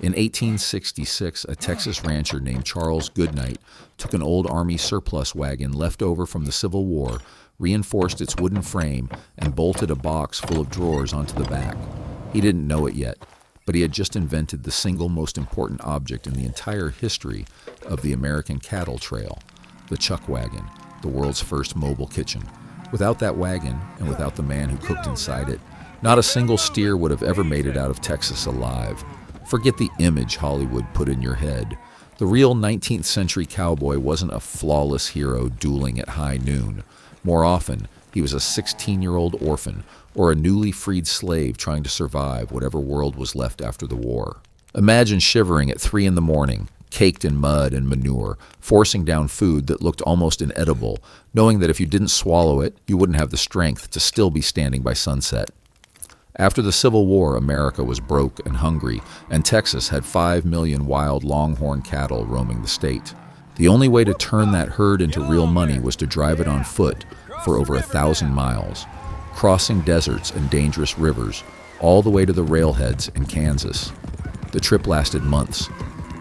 In 1866, a Texas rancher named Charles Goodnight took an old Army surplus wagon left over from the Civil War, reinforced its wooden frame, and bolted a box full of drawers onto the back. He didn't know it yet, but he had just invented the single most important object in the entire history of the American cattle trail, the chuckwagon, the world's first mobile kitchen. Without that wagon, and without the man who cooked inside it, not a single steer would have ever made it out of Texas alive. Forget the image Hollywood put in your head. The real 19th century cowboy wasn't a flawless hero dueling at high noon. More often, he was a 16-year-old orphan or a newly freed slave trying to survive whatever world was left after the war. Imagine shivering at 3 a.m, caked in mud and manure, forcing down food that looked almost inedible, knowing that if you didn't swallow it, you wouldn't have the strength to still be standing by sunset. After the Civil War, America was broke and hungry, and Texas had 5 million wild Longhorn cattle roaming the state. The only way to turn that herd into real money was to drive it on foot for over 1,000 miles, crossing deserts and dangerous rivers, all the way to the railheads in Kansas. The trip lasted months,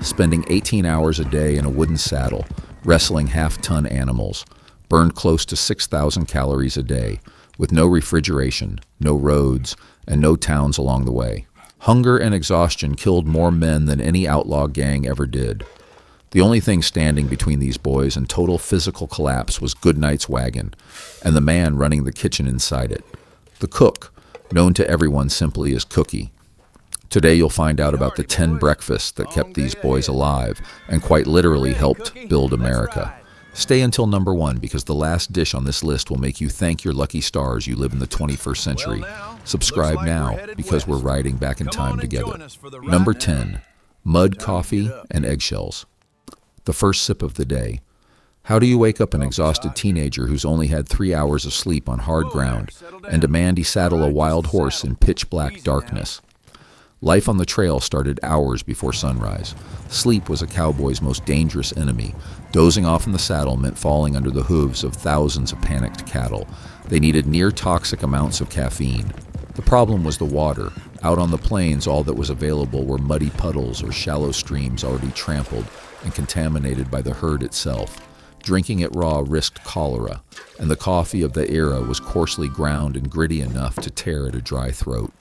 spending 18 hours a day in a wooden saddle, wrestling half-ton animals, burned close to 6,000 calories a day, with no refrigeration, no roads, and no towns along the way. Hunger and exhaustion killed more men than any outlaw gang ever did. The only thing standing between these boys and total physical collapse was Goodnight's wagon, and the man running the kitchen inside it. The cook, known to everyone simply as Cookie. Today you'll find out about the 10 breakfasts that kept these boys alive and quite literally helped build America. Stay until number 1 because the last dish on this list will make you thank your lucky stars you live in the 21st century. Subscribe now because we're riding back in time together. Number 10, mud coffee and eggshells. The first sip of the day. How do you wake up an exhausted teenager who's only had 3 hours of sleep on hard ground and demand he saddle a wild horse in pitch-black darkness? Life on the trail started hours before sunrise. Sleep was a cowboy's most dangerous enemy. Dozing off in the saddle meant falling under the hooves of thousands of panicked cattle. They needed near-toxic amounts of caffeine. The problem was the water. Out on the plains, all that was available were muddy puddles or shallow streams already trampled and contaminated by the herd itself. Drinking it raw risked cholera, and the coffee of the era was coarsely ground and gritty enough to tear at a dry throat.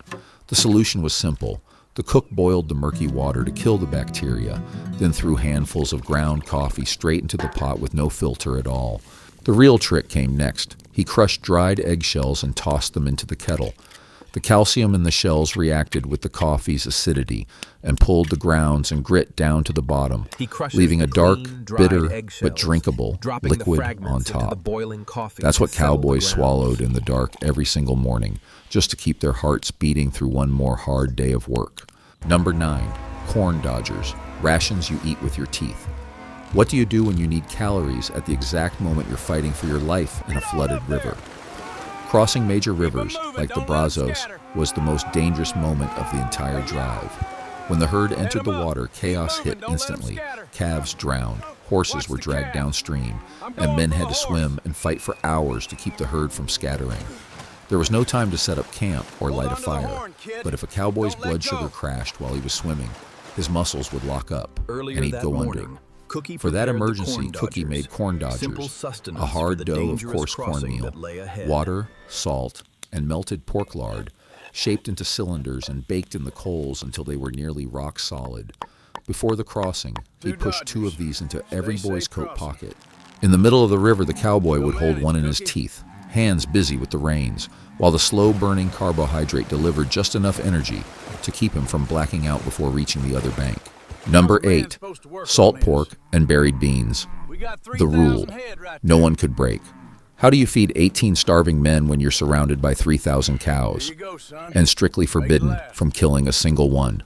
The solution was simple. The cook boiled the murky water to kill the bacteria, then threw handfuls of ground coffee straight into the pot with no filter at all. The real trick came next. He crushed dried eggshells and tossed them into the kettle. The calcium in the shells reacted with the coffee's acidity and pulled the grounds and grit down to the bottom, leaving a dark, bitter, but drinkable liquid on top. That's what cowboys swallowed in the dark every single morning, just to keep their hearts beating through one more hard day of work. Number 9, corn dodgers, rations you eat with your teeth. What do you do when you need calories at the exact moment you're fighting for your life in a flooded river? Crossing major rivers, like the Brazos, was the most dangerous moment of the entire drive. When the herd entered the water, chaos hit instantly. Calves drowned, horses were dragged downstream, and men had to swim and fight for hours to keep the herd from scattering. There was no time to set up camp or light a fire, but if a cowboy's blood sugar crashed while he was swimming, his muscles would lock up, and he'd go under. For that emergency, Cookie made corn dodgers, a hard dough of coarse cornmeal, water, salt, and melted pork lard, shaped into cylinders and baked in the coals until they were nearly rock solid. Before the crossing, he pushed 2 of these into every boy's coat pocket. In the middle of the river, the cowboy would hold one in his teeth, hands busy with the reins, while the slow-burning carbohydrate delivered just enough energy to keep him from blacking out before reaching the other bank. Number 8, salt pork and buried beans. The rule, no one could break. How do you feed 18 starving men when you're surrounded by 3,000 cows and strictly forbidden from killing a single one?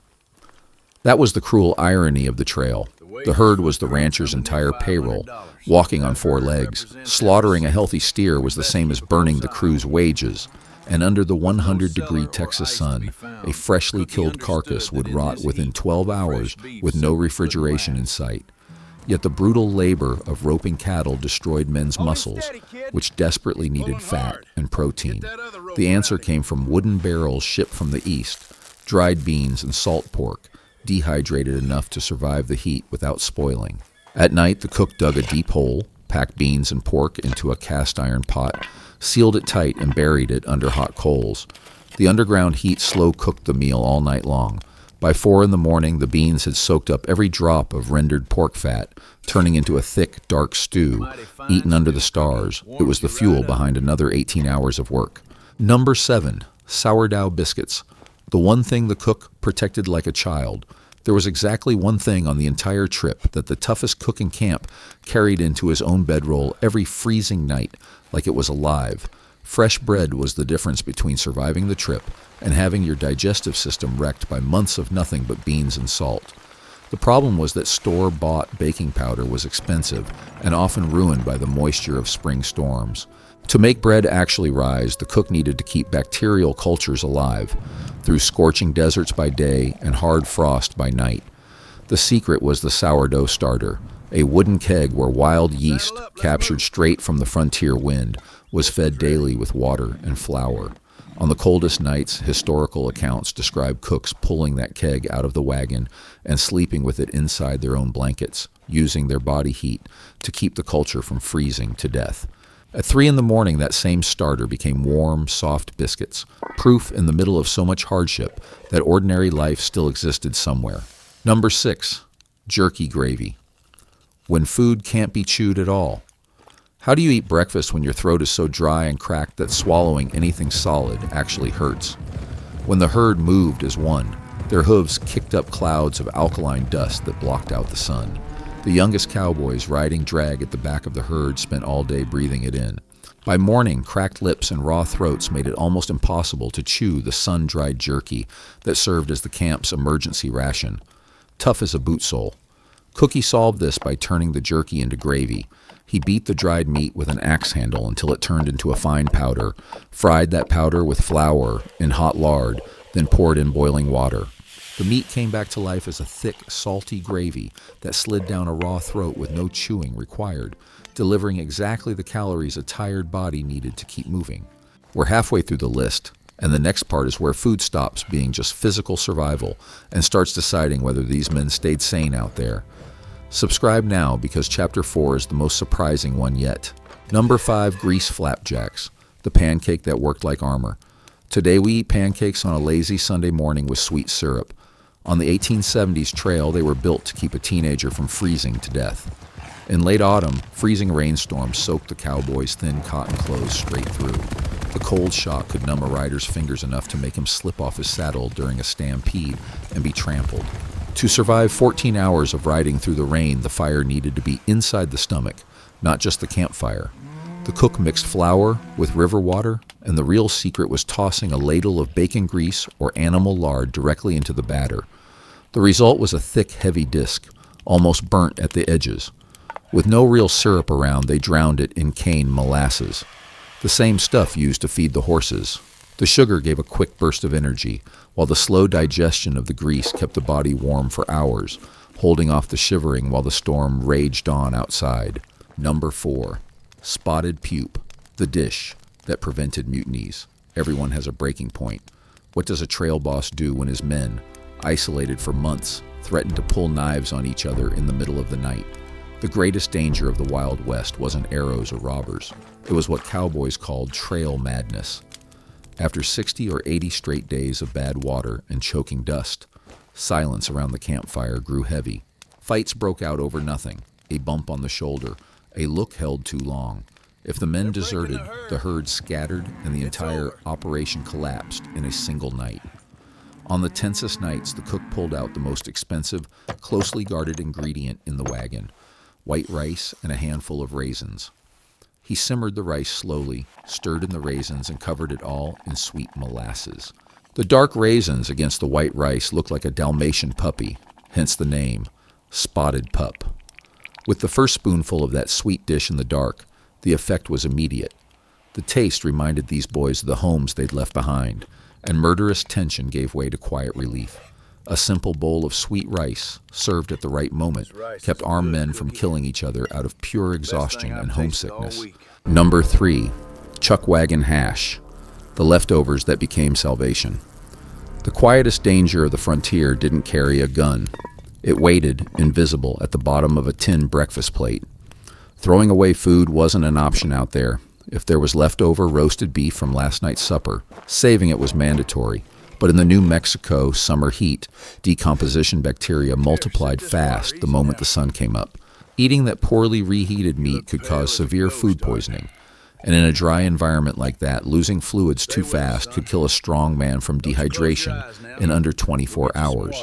That was the cruel irony of the trail. The herd was the rancher's entire payroll, walking on 4 legs. Slaughtering a healthy steer was the same as burning the crew's wages. And under the 100-degree Texas sun, a freshly killed carcass would rot within 12 hours with no refrigeration in sight. Yet the brutal labor of roping cattle destroyed men's muscles, which desperately needed fat and protein. The answer came from wooden barrels shipped from the east, dried beans and salt pork, dehydrated enough to survive the heat without spoiling. At night, the cook dug a deep hole, packed beans and pork into a cast iron pot, sealed it tight, and buried it under hot coals. The underground heat slow-cooked the meal all night long. By 4 a.m, the beans had soaked up every drop of rendered pork fat, turning into a thick, dark stew, eaten under the stars. It was the fuel behind another 18 hours of work. Number 7, sourdough biscuits. The one thing the cook protected like a child. There was exactly one thing on the entire trip that the toughest cook in camp carried into his own bedroll every freezing night, like it was alive. Fresh bread was the difference between surviving the trip and having your digestive system wrecked by months of nothing but beans and salt. The problem was that store-bought baking powder was expensive and often ruined by the moisture of spring storms. To make bread actually rise, the cook needed to keep bacterial cultures alive through scorching deserts by day and hard frost by night. The secret was the sourdough starter, a wooden keg where wild yeast, captured straight from the frontier wind, was fed daily with water and flour. On the coldest nights, historical accounts describe cooks pulling that keg out of the wagon and sleeping with it inside their own blankets, using their body heat to keep the culture from freezing to death. At 3 a.m, that same starter became warm, soft biscuits, proof in the middle of so much hardship that ordinary life still existed somewhere. Number 6, jerky gravy. When food can't be chewed at all. How do you eat breakfast when your throat is so dry and cracked that swallowing anything solid actually hurts? When the herd moved as one, their hooves kicked up clouds of alkaline dust that blocked out the sun. The youngest cowboys riding drag at the back of the herd spent all day breathing it in. By morning, cracked lips and raw throats made it almost impossible to chew the sun-dried jerky that served as the camp's emergency ration. Tough as a boot sole. Cookie solved this by turning the jerky into gravy. He beat the dried meat with an axe handle until it turned into a fine powder, fried that powder with flour in hot lard, then poured in boiling water. The meat came back to life as a thick, salty gravy that slid down a raw throat with no chewing required, delivering exactly the calories a tired body needed to keep moving. We're halfway through the list, and the next part is where food stops being just physical survival and starts deciding whether these men stayed sane out there. Subscribe now because Chapter 4 is the most surprising one yet. Number 5, grease flapjacks, the pancake that worked like armor. Today we eat pancakes on a lazy Sunday morning with sweet syrup. On the 1870s trail, they were built to keep a teenager from freezing to death. In late autumn, freezing rainstorms soaked the cowboy's thin cotton clothes straight through. The cold shock could numb a rider's fingers enough to make him slip off his saddle during a stampede and be trampled. To survive 14 hours of riding through the rain, the fire needed to be inside the stomach, not just the campfire. The cook mixed flour with river water, and the real secret was tossing a ladle of bacon grease or animal lard directly into the batter. The result was a thick, heavy disc, almost burnt at the edges. With no real syrup around, they drowned it in cane molasses, the same stuff used to feed the horses. The sugar gave a quick burst of energy, while the slow digestion of the grease kept the body warm for hours, holding off the shivering while the storm raged on outside. Number 4, spotted pupe, the dish that prevented mutinies. Everyone has a breaking point. What does a trail boss do when his men, isolated for months, threaten to pull knives on each other in the middle of the night? The greatest danger of the Wild West wasn't arrows or robbers. It was what cowboys called trail madness. After 60 or 80 straight days of bad water and choking dust, silence around the campfire grew heavy. Fights broke out over nothing, a bump on the shoulder, a look held too long. If the men deserted, the herd scattered and the entire operation collapsed in a single night. On the tensest nights, the cook pulled out the most expensive, closely guarded ingredient in the wagon, white rice and a handful of raisins. He simmered the rice slowly, stirred in the raisins, and covered it all in sweet molasses. The dark raisins against the white rice looked like a Dalmatian puppy, hence the name, Spotted Pup. With the first spoonful of that sweet dish in the dark, the effect was immediate. The taste reminded these boys of the homes they'd left behind, and murderous tension gave way to quiet relief. A simple bowl of sweet rice, served at the right moment, kept armed men from killing each other out of pure exhaustion and homesickness. Number 3, chuckwagon hash, the leftovers that became salvation. The quietest danger of the frontier didn't carry a gun. It waited, invisible, at the bottom of a tin breakfast plate. Throwing away food wasn't an option out there. If there was leftover roasted beef from last night's supper, saving it was mandatory. But in the New Mexico summer heat, decomposition bacteria multiplied fast the moment the sun came up. Eating that poorly reheated meat could cause severe food poisoning. And in a dry environment like that, losing fluids too fast could kill a strong man from dehydration in under 24 hours.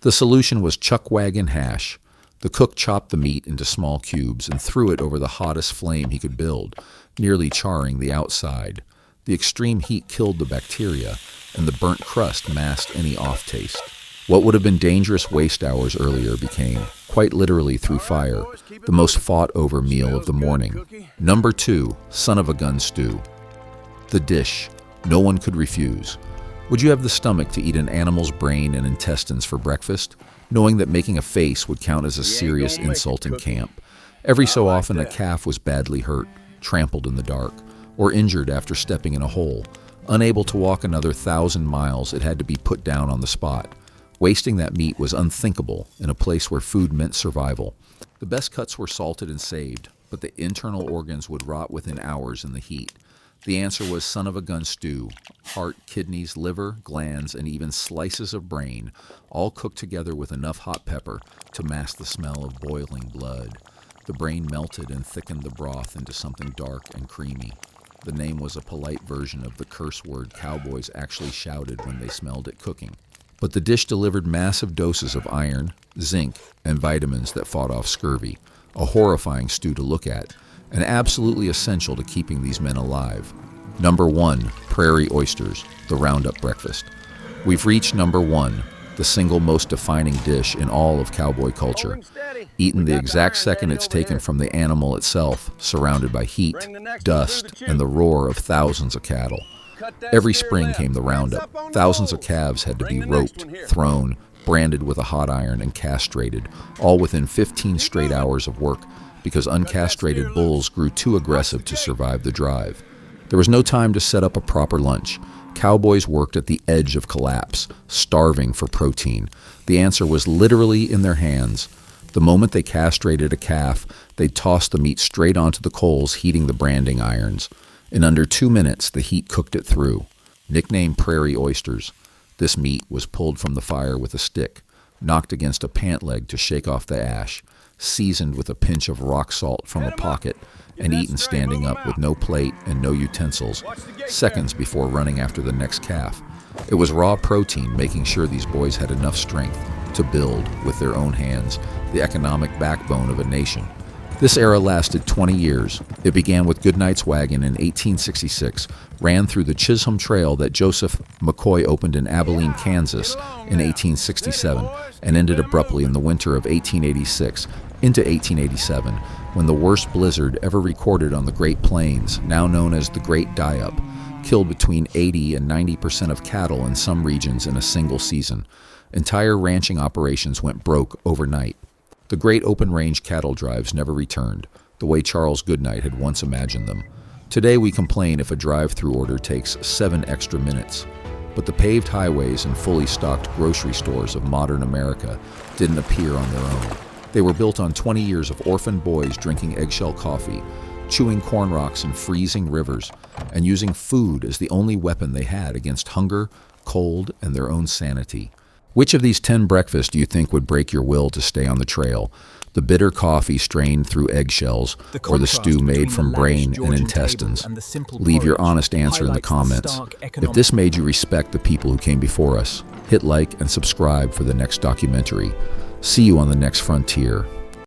The solution was chuckwagon hash. The cook chopped the meat into small cubes and threw it over the hottest flame he could build, nearly charring the outside. The extreme heat killed the bacteria, and the burnt crust masked any off-taste. What would have been dangerous waste hours earlier became, quite literally through fire, the most fought-over meal of the morning. Number 2, son-of-a-gun stew. The dish. No one could refuse. Would you have the stomach to eat an animal's brain and intestines for breakfast, knowing that making a face would count as a serious insult in camp? Every so often a calf was badly hurt, trampled in the dark, or injured after stepping in a hole. Unable to walk another 1,000 miles, it had to be put down on the spot. Wasting that meat was unthinkable in a place where food meant survival. The best cuts were salted and saved, but the internal organs would rot within hours in the heat. The answer was son-of-a-gun stew. Heart, kidneys, liver, glands, and even slices of brain, all cooked together with enough hot pepper to mask the smell of boiling blood. The brain melted and thickened the broth into something dark and creamy. The name was a polite version of the curse word cowboys actually shouted when they smelled it cooking. But the dish delivered massive doses of iron, zinc, and vitamins that fought off scurvy, a horrifying stew to look at, and absolutely essential to keeping these men alive. Number 1, Prairie Oysters, the Roundup breakfast. We've reached number 1, the single most defining dish in all of cowboy culture, eaten the exact second it's taken from the animal itself, surrounded by heat, dust, and the roar of thousands of cattle. Every spring came the Roundup. Thousands of calves had to be roped, thrown, branded with a hot iron, and castrated, all within 15 straight hours of work, because uncastrated bulls grew too aggressive to survive the drive. There was no time to set up a proper lunch. Cowboys worked at the edge of collapse, starving for protein. The answer was literally in their hands. The moment they castrated a calf, they'd toss the meat straight onto the coals heating the branding irons. In under 2 minutes, the heat cooked it through. Nicknamed Prairie Oysters, this meat was pulled from the fire with a stick, knocked against a pant leg to shake off the ash, seasoned with a pinch of rock salt from a pocket, and eaten standing up with no plate and no utensils, seconds before running after the next calf. It was raw protein, making sure these boys had enough strength to build, with their own hands, the economic backbone of a nation. This era lasted 20 years. It began with Goodnight's wagon in 1866, ran through the Chisholm Trail that Joseph McCoy opened in Abilene, Kansas in 1867, and ended abruptly in the winter of 1886 into 1887, when the worst blizzard ever recorded on the Great Plains, now known as the Great Die-Up, killed between 80 and 90% of cattle in some regions in a single season. Entire ranching operations went broke overnight. The great open-range cattle drives never returned, the way Charles Goodnight had once imagined them. Today we complain if a drive-through order takes 7 extra minutes. But the paved highways and fully stocked grocery stores of modern America didn't appear on their own. They were built on 20 years of orphan boys drinking eggshell coffee, chewing corn rocks in freezing rivers, and using food as the only weapon they had against hunger, cold, and their own sanity. Which of these 10 breakfasts do you think would break your will to stay on the trail? The bitter coffee strained through eggshells, or the stew made from brain and intestines? Leave your honest answer in the comments. If this made you respect the people who came before us, hit like and subscribe for the next documentary. See you on the next frontier.